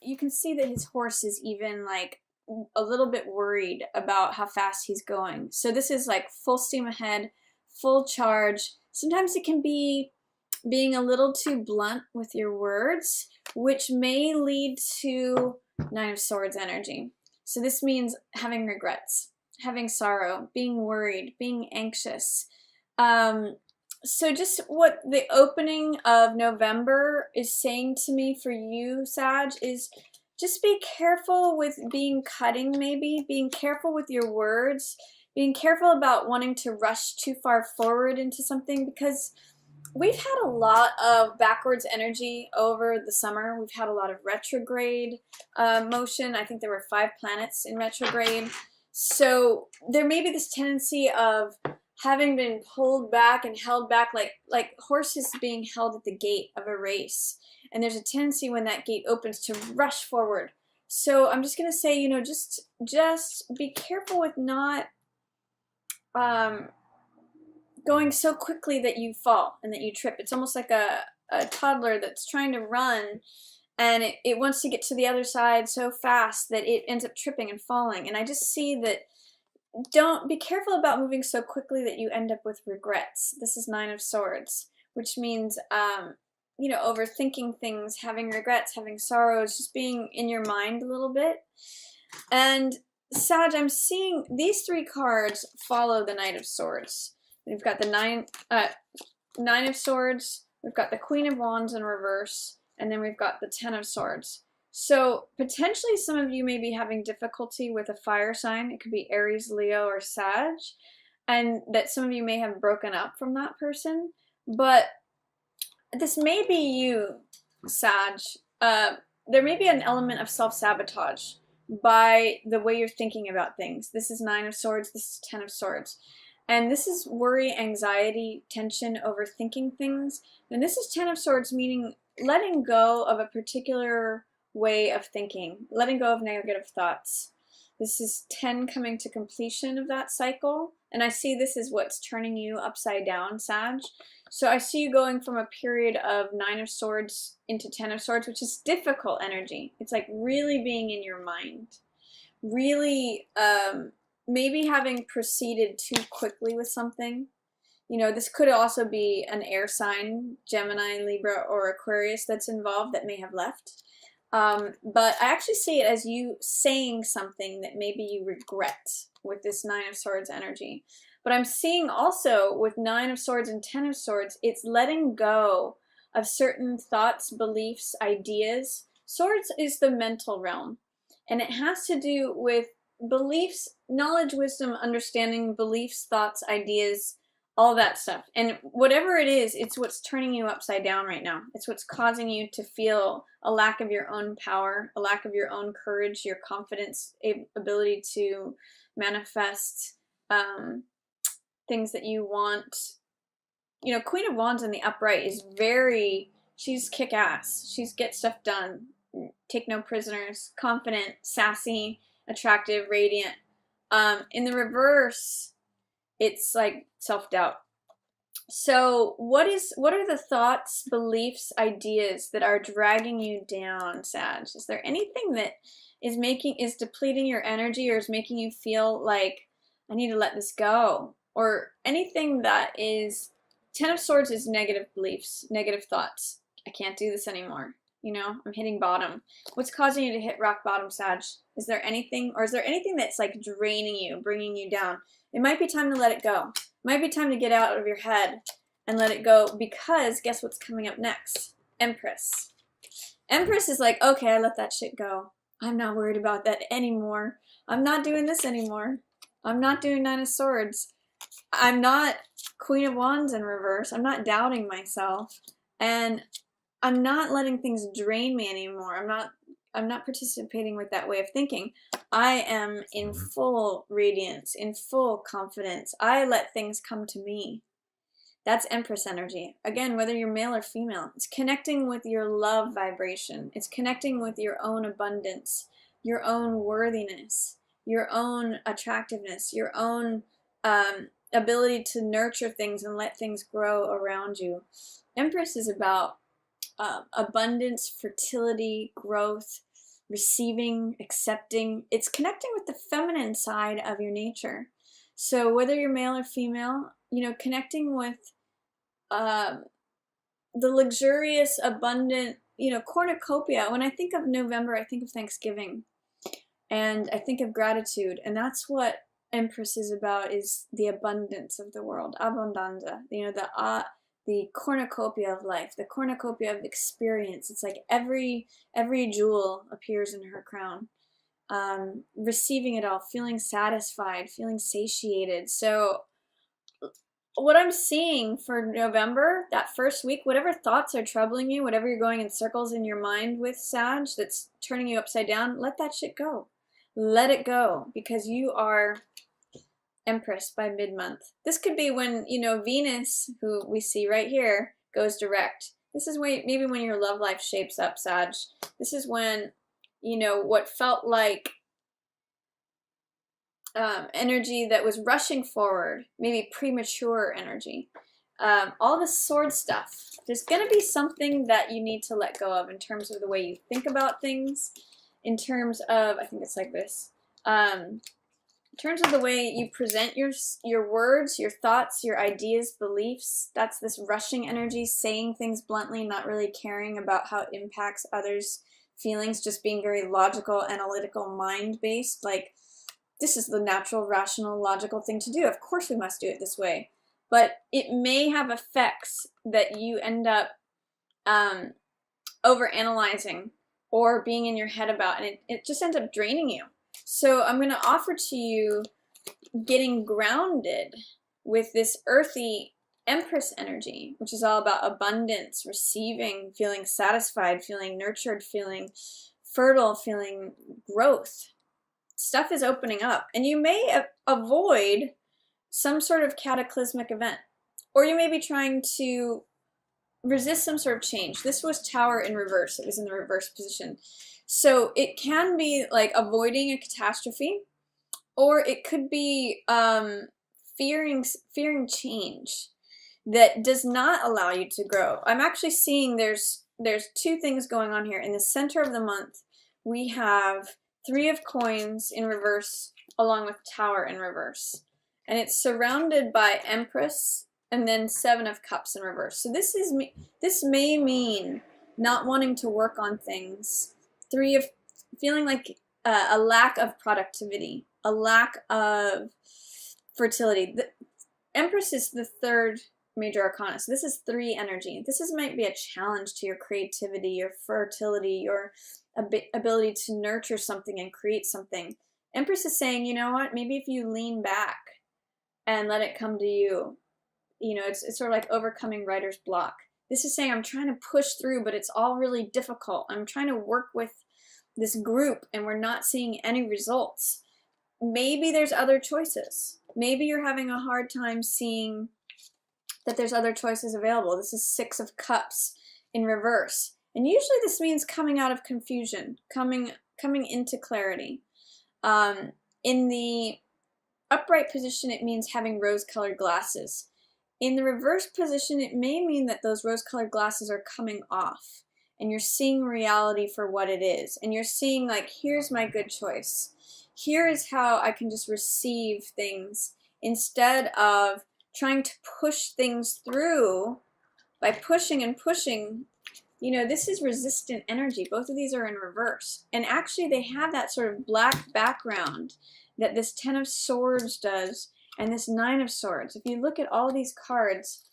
you can see that his horse is even like a little bit worried about how fast he's going. So this is like full steam ahead, full charge. Sometimes it can be being a little too blunt with your words, which may lead to Nine of Swords energy. So this means having regrets, having sorrow, being worried, being anxious. So just what the opening of November is saying to me for you, Sag, is just be careful with being cutting, maybe. Being careful with your words. Being careful about wanting to rush too far forward into something, because we've had a lot of backwards energy over the summer. We've had a lot of retrograde motion. I think there were 5 planets in retrograde. So there may be this tendency of having been pulled back and held back, like horses being held at the gate of a race. And there's a tendency when that gate opens to rush forward. So I'm just going to say, just be careful with not going so quickly that you fall and that you trip. It's almost like a toddler that's trying to run, and it wants to get to the other side so fast that it ends up tripping and falling. And I just see that, don't be careful about moving so quickly that you end up with regrets. This is Nine of Swords, which means overthinking things, having regrets, having sorrows, just being in your mind a little bit. And Sag, I'm seeing these 3 cards follow the Knight of Swords. We've got the Nine of Swords, we've got the Queen of Wands in reverse, and then we've got the Ten of Swords. So potentially some of you may be having difficulty with a fire sign. It could be Aries, Leo, or Sag, and that some of you may have broken up from that person. But this may be you, Sag. There may be an element of self-sabotage by the way you're thinking about things. This is Nine of Swords, this is Ten of Swords. And this is worry, anxiety, tension, overthinking things. And this is Ten of Swords, meaning letting go of a particular way of thinking, letting go of negative thoughts. This is 10 coming to completion of that cycle. And I see this is what's turning you upside down, Sag. So I see you going from a period of Nine of Swords into Ten of Swords, which is difficult energy. It's like really being in your mind. Really, maybe having proceeded too quickly with something. This could also be an air sign, Gemini, Libra, or Aquarius that's involved that may have left. But I actually see it as you saying something that maybe you regret with this Nine of Swords energy. But I'm seeing also with Nine of Swords and Ten of Swords, it's letting go of certain thoughts, beliefs, ideas. Swords is the mental realm, and it has to do with beliefs, knowledge, wisdom, understanding, beliefs, thoughts, ideas, all that stuff. And whatever it is, it's what's turning you upside down right now. It's what's causing you to feel a lack of your own power, a lack of your own courage, your confidence, ability to manifest things that you want. Queen of Wands in the upright is she's kick-ass. She's get stuff done, take no prisoners, confident, sassy, attractive, radiant. In the reverse, it's like self-doubt. So what are the thoughts, beliefs, ideas that are dragging you down, Sag? Is there anything that is depleting your energy, or is making you feel like I need to let this go? Or anything that is, Ten of Swords is negative beliefs, negative thoughts. I can't do this anymore. I'm hitting bottom. What's causing you to hit rock bottom, Sag? Is there anything that's like draining you, bringing you down? It might be time to let it go. It might be time to get out of your head and let it go, because guess what's coming up next? Empress. Empress is like, okay, I let that shit go. I'm not worried about that anymore. I'm not doing this anymore. I'm not doing Nine of Swords. I'm not Queen of Wands in reverse. I'm not doubting myself. And I'm not letting things drain me anymore. I'm not participating with that way of thinking. I am in full radiance, in full confidence. I let things come to me. That's Empress energy. Again, whether you're male or female, it's connecting with your love vibration. It's connecting with your own abundance, your own worthiness, your own attractiveness, your own ability to nurture things and let things grow around you. Empress is about abundance, fertility, growth, receiving, accepting. It's connecting with the feminine side of your nature. So whether you're male or female, you know, connecting with the luxurious, abundant, you know, cornucopia. When I think of November, I think of Thanksgiving, and I think of gratitude, and that's what Empress is about, is the abundance of the world, abundanza, you know, the cornucopia of life, the cornucopia of experience. It's like every jewel appears in her crown. Receiving it all, feeling satisfied, feeling satiated. So what I'm seeing for November, that first week, whatever thoughts are troubling you, whatever you're going in circles in your mind with, Sag, that's turning you upside down, let that shit go. Let it go, because you are Empress by mid-month. This could be when, you know, Venus, who we see right here, goes direct. This is when, maybe when your love life shapes up, Sag. This is when, you know, what felt like energy that was rushing forward, maybe premature energy. All the sword stuff. There's going to be something that you need to let go of in terms of the way you think about things, in terms of, I think it's like this, in terms of the way you present your words, your thoughts, your ideas, beliefs. That's this rushing energy, saying things bluntly, not really caring about how it impacts others' feelings, just being very logical, analytical, mind-based. Like, this is the natural, rational, logical thing to do. Of course we must do it this way. But it may have effects that you end up overanalyzing or being in your head about, and it just ends up draining you. So I'm going to offer to you getting grounded with this earthy Empress energy, which is all about abundance, receiving, feeling satisfied, feeling nurtured, feeling fertile, feeling growth. Stuff is opening up, and you may avoid some sort of cataclysmic event, or you may be trying to resist some sort of change. This was Tower in reverse. It was in the reverse position. So it can be like avoiding a catastrophe, or it could be fearing change that does not allow you to grow. I'm actually seeing there's two things going on here. In the center of the month, we have Three of Coins in reverse along with Tower in reverse. And it's surrounded by Empress and then Seven of Cups in reverse. So this may mean not wanting to work on things. Feeling like a lack of productivity, a lack of fertility. The Empress is the third major arcana. So this is 3 energy. Might be a challenge to your creativity, your fertility, your ability to nurture something and create something. Empress is saying, you know what, maybe if you lean back and let it come to you, you know, it's sort of like overcoming writer's block. This is saying I'm trying to push through, but it's all really difficult. I'm trying to work with this group and we're not seeing any results. Maybe there's other choices. Maybe you're having a hard time seeing that there's other choices available. This is 6 of Cups in reverse. And usually this means coming out of confusion, coming into clarity. In the upright position, it means having rose-colored glasses. In the reverse position, it may mean that those rose-colored glasses are coming off and you're seeing reality for what it is. And you're seeing, like, here's my good choice. Here is how I can just receive things instead of trying to push things through by pushing and pushing. You know, this is resistant energy. Both of these are in reverse. And actually they have that sort of black background that this 10 of Swords does and this 9 of Swords. If you look at all these cards,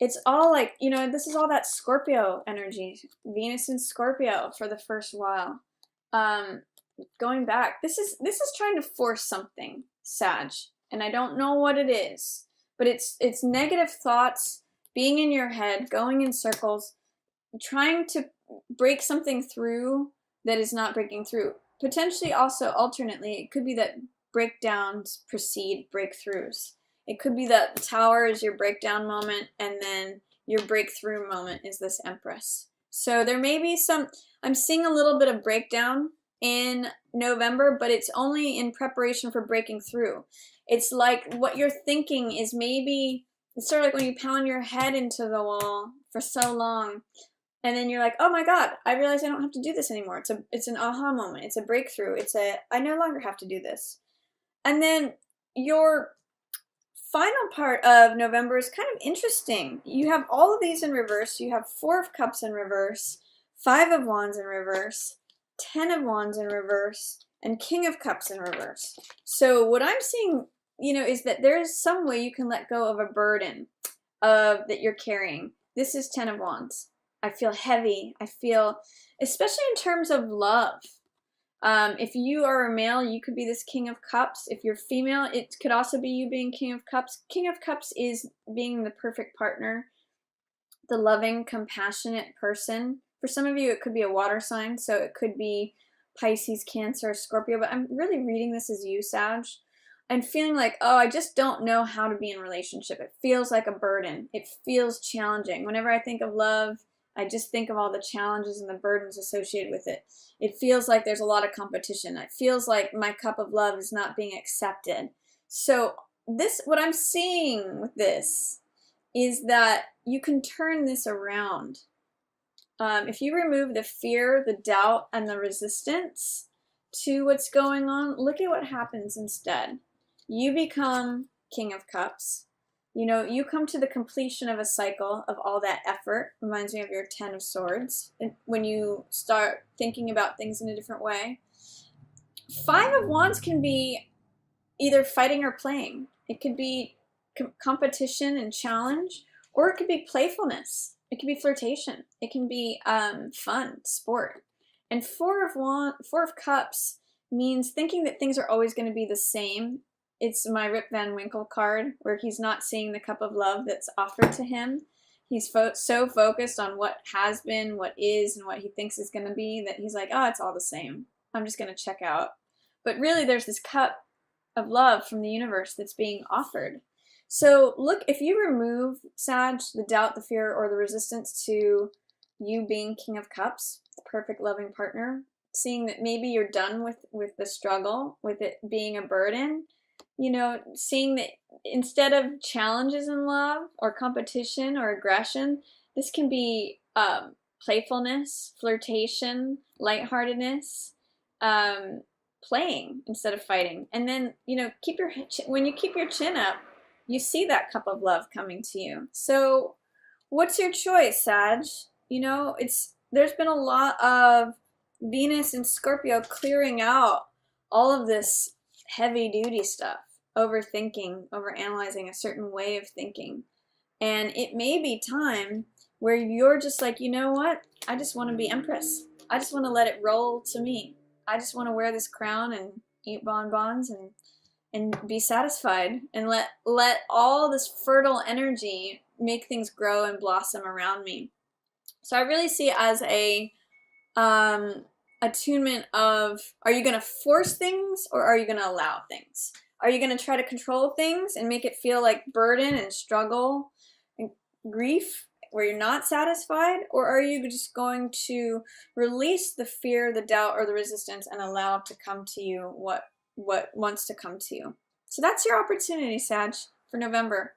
it's all like, you know, this is all that Scorpio energy. Venus in Scorpio for the first while. Going back, this is trying to force something, Sag. And I don't know what it is. But it's negative thoughts, being in your head, going in circles, trying to break something through that is not breaking through. Potentially also, alternately, it could be that breakdowns precede breakthroughs. It could be that the Tower is your breakdown moment and then your breakthrough moment is this Empress. So there may be I'm seeing a little bit of breakdown in November, but it's only in preparation for breaking through. It's like what you're thinking is maybe, it's sort of like when you pound your head into the wall for so long. And then you're like, oh my God, I realize I don't have to do this anymore. It's an aha moment. It's a breakthrough. I no longer have to do this. And then your final part of November is kind of interesting. You have all of these in reverse. You have 4 of Cups in reverse, 5 of Wands in reverse, 10 of Wands in reverse, and King of Cups in reverse. So what I'm seeing, is that there is some way you can let go of a burden that you're carrying. This is 10 of Wands. I feel heavy. I feel, especially in terms of love. If you are a male, you could be this King of Cups. If you're female, it could also be you being King of Cups. King of Cups is being the perfect partner, the loving, compassionate person. For some of you, it could be a water sign, so it could be Pisces, Cancer, Scorpio, but I'm really reading this as you, Sag. I'm feeling like, oh, I just don't know how to be in a relationship. It feels like a burden. It feels challenging. Whenever I think of love, I just think of all the challenges and the burdens associated with it. It feels like there's a lot of competition. It feels like my cup of love is not being accepted. So what I'm seeing with this is that you can turn this around. If you remove the fear, the doubt, and the resistance to what's going on, look at what happens instead. You become King of Cups. You come to the completion of a cycle of all that effort. Reminds me of your 10 of Swords. When you start thinking about things in a different way. 5 of Wands can be either fighting or playing. It could be competition and challenge, or it could be playfulness. It can be flirtation. It can be fun, sport. And 4 of Cups means thinking that things are always going to be the same. It's my Rip Van Winkle card, where he's not seeing the cup of love that's offered to him. He's so focused on what has been, what is, and what he thinks is going to be that he's like, oh, it's all the same. I'm just going to check out. But really, there's this cup of love from the universe that's being offered. So look, if you remove, Sag, the doubt, the fear, or the resistance to you being King of Cups, the perfect loving partner, seeing that maybe you're done with the struggle, with it being a burden, seeing that instead of challenges in love or competition or aggression, this can be playfulness, flirtation, lightheartedness, playing instead of fighting. And then, when you keep your chin up, you see that cup of love coming to you. So what's your choice, Sag? There's been a lot of Venus and Scorpio clearing out all of this heavy duty stuff, overthinking, overanalyzing a certain way of thinking. And it may be time where you're just like, you know what? I just want to be Empress. I just want to let it roll to me. I just want to wear this crown and eat bonbons and be satisfied and let all this fertile energy make things grow and blossom around me. So I really see it as a attunement of, are you going to force things or are you going to allow things? Are you going to try to control things and make it feel like burden and struggle and grief where you're not satisfied? Or are you just going to release the fear, the doubt, or the resistance and allow it to come to you what wants to come to you? So that's your opportunity, Sag, for November.